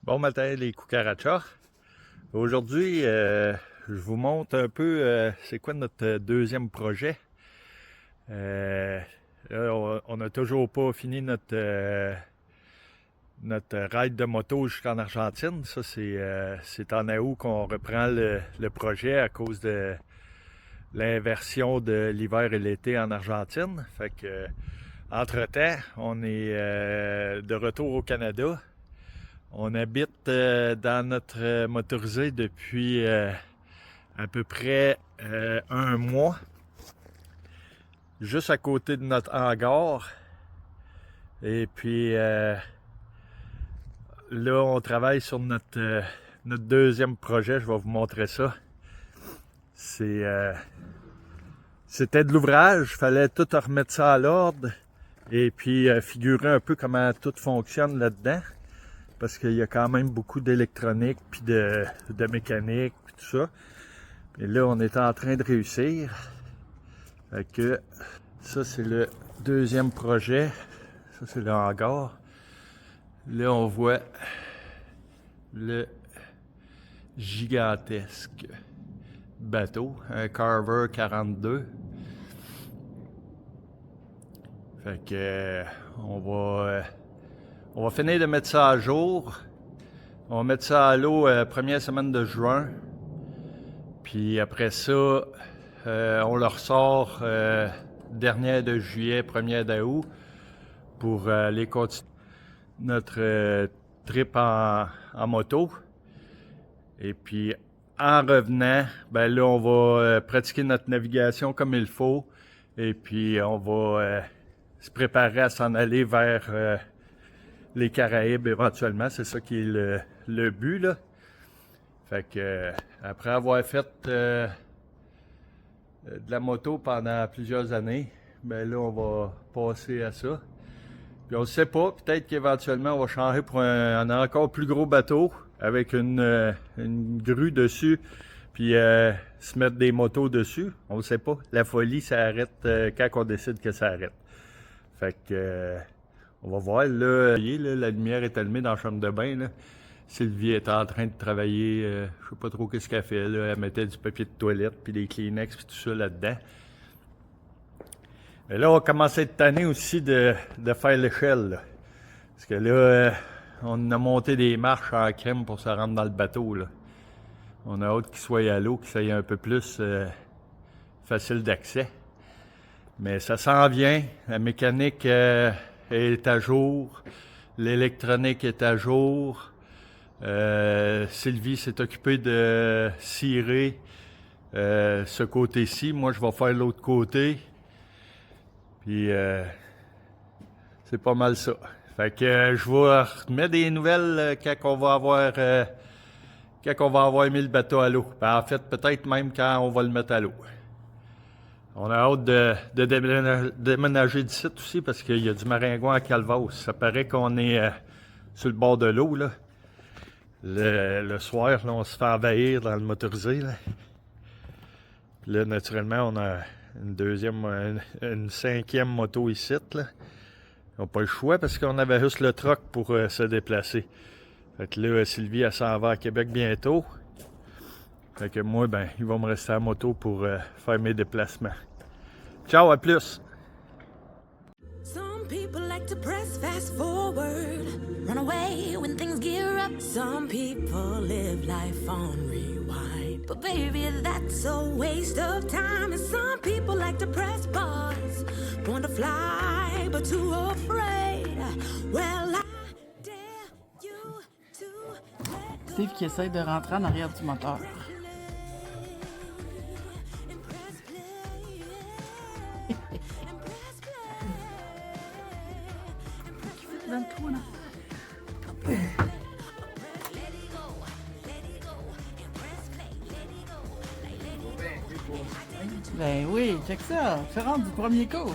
Bon matin les cucarachas. Aujourd'hui, je vous montre un peu c'est quoi notre deuxième projet. Là, on n'a toujours pas fini notre ride de moto jusqu'en Argentine. Ça, c'est en août qu'on reprend le projet à cause de l'inversion de l'hiver et l'été en Argentine. Fait que, entre-temps, on est de retour au Canada. On habite dans notre motorisé depuis à peu près un mois, juste à côté de notre hangar. Et puis là, on travaille sur notre deuxième projet. Je vais vous montrer ça. C'était de l'ouvrage. Il fallait tout remettre ça à l'ordre. Et puis figurer un peu comment tout fonctionne là-dedans. Parce qu'il y a quand même beaucoup d'électronique, puis de mécanique, puis tout ça. Et là, on est en train de réussir. Fait que ça, c'est le deuxième projet. Ça, c'est le hangar. Là, on voit le gigantesque bateau, un Carver 42. Fait que on va finir de mettre ça à jour. On va mettre ça à l'eau première semaine de juin. Puis après ça, on le ressort dernière de juillet, première d'août pour aller continuer notre trip en moto. Et puis en revenant, ben là, on va pratiquer notre navigation comme il faut. Et puis on va se préparer à s'en aller vers les Caraïbes éventuellement. C'est ça qui est le but, là. Fait que après avoir fait de la moto pendant plusieurs années, ben là, on va passer à ça. Puis on ne sait pas, peut-être qu'éventuellement, on va changer pour un encore plus gros bateau avec une grue dessus, puis se mettre des motos dessus. On ne sait pas. La folie, ça arrête quand on décide que ça arrête. Fait que on va voir. Là, la lumière est allumée dans la chambre de bain. Là. Sylvie est en train de travailler, je sais pas trop qu'est-ce qu'elle fait. Là. Elle mettait du papier de toilette, puis des Kleenex, puis tout ça là-dedans. Mais là, on va commencer à être tanné aussi de faire l'échelle. Là. Parce que là, on a monté des marches en crème pour se rendre dans le bateau. Là. On a hâte qu'il soit à l'eau, qu'il soit un peu plus facile d'accès. Mais ça s'en vient. La mécanique est à jour. L'électronique est à jour. Sylvie s'est occupée de cirer ce côté-ci. Moi, je vais faire l'autre côté. Puis, c'est pas mal ça. Fait que je vais remettre des nouvelles quand on va avoir mis le bateau à l'eau. Ben, en fait, peut-être même quand on va le mettre à l'eau. On a hâte de déménager d'ici aussi parce qu'il y a du maringouin à Calvas. Ça paraît qu'on est sur le bord de l'eau, là. Le soir, là, on se fait envahir dans le motorisé. Là, puis là naturellement, on a une cinquième moto ici. Là. On n'a pas le choix parce qu'on avait juste le truck pour se déplacer. Fait que là, Sylvie, elle s'en va à Québec bientôt. Fait que moi, ben, il va me rester à la moto pour faire mes déplacements. Ciao, à plus! Some people like to press fast forward, run away when things gear up. Some people live life on rewind, but baby, that's a waste of time. And some people like to press pause, want to fly, but too afraid. Well, I dare you to let go. Steve qui essaie de rentrer en arrière du moteur. Dans le trou, là. Ben oui, check ça. C'est rendu du premier coup.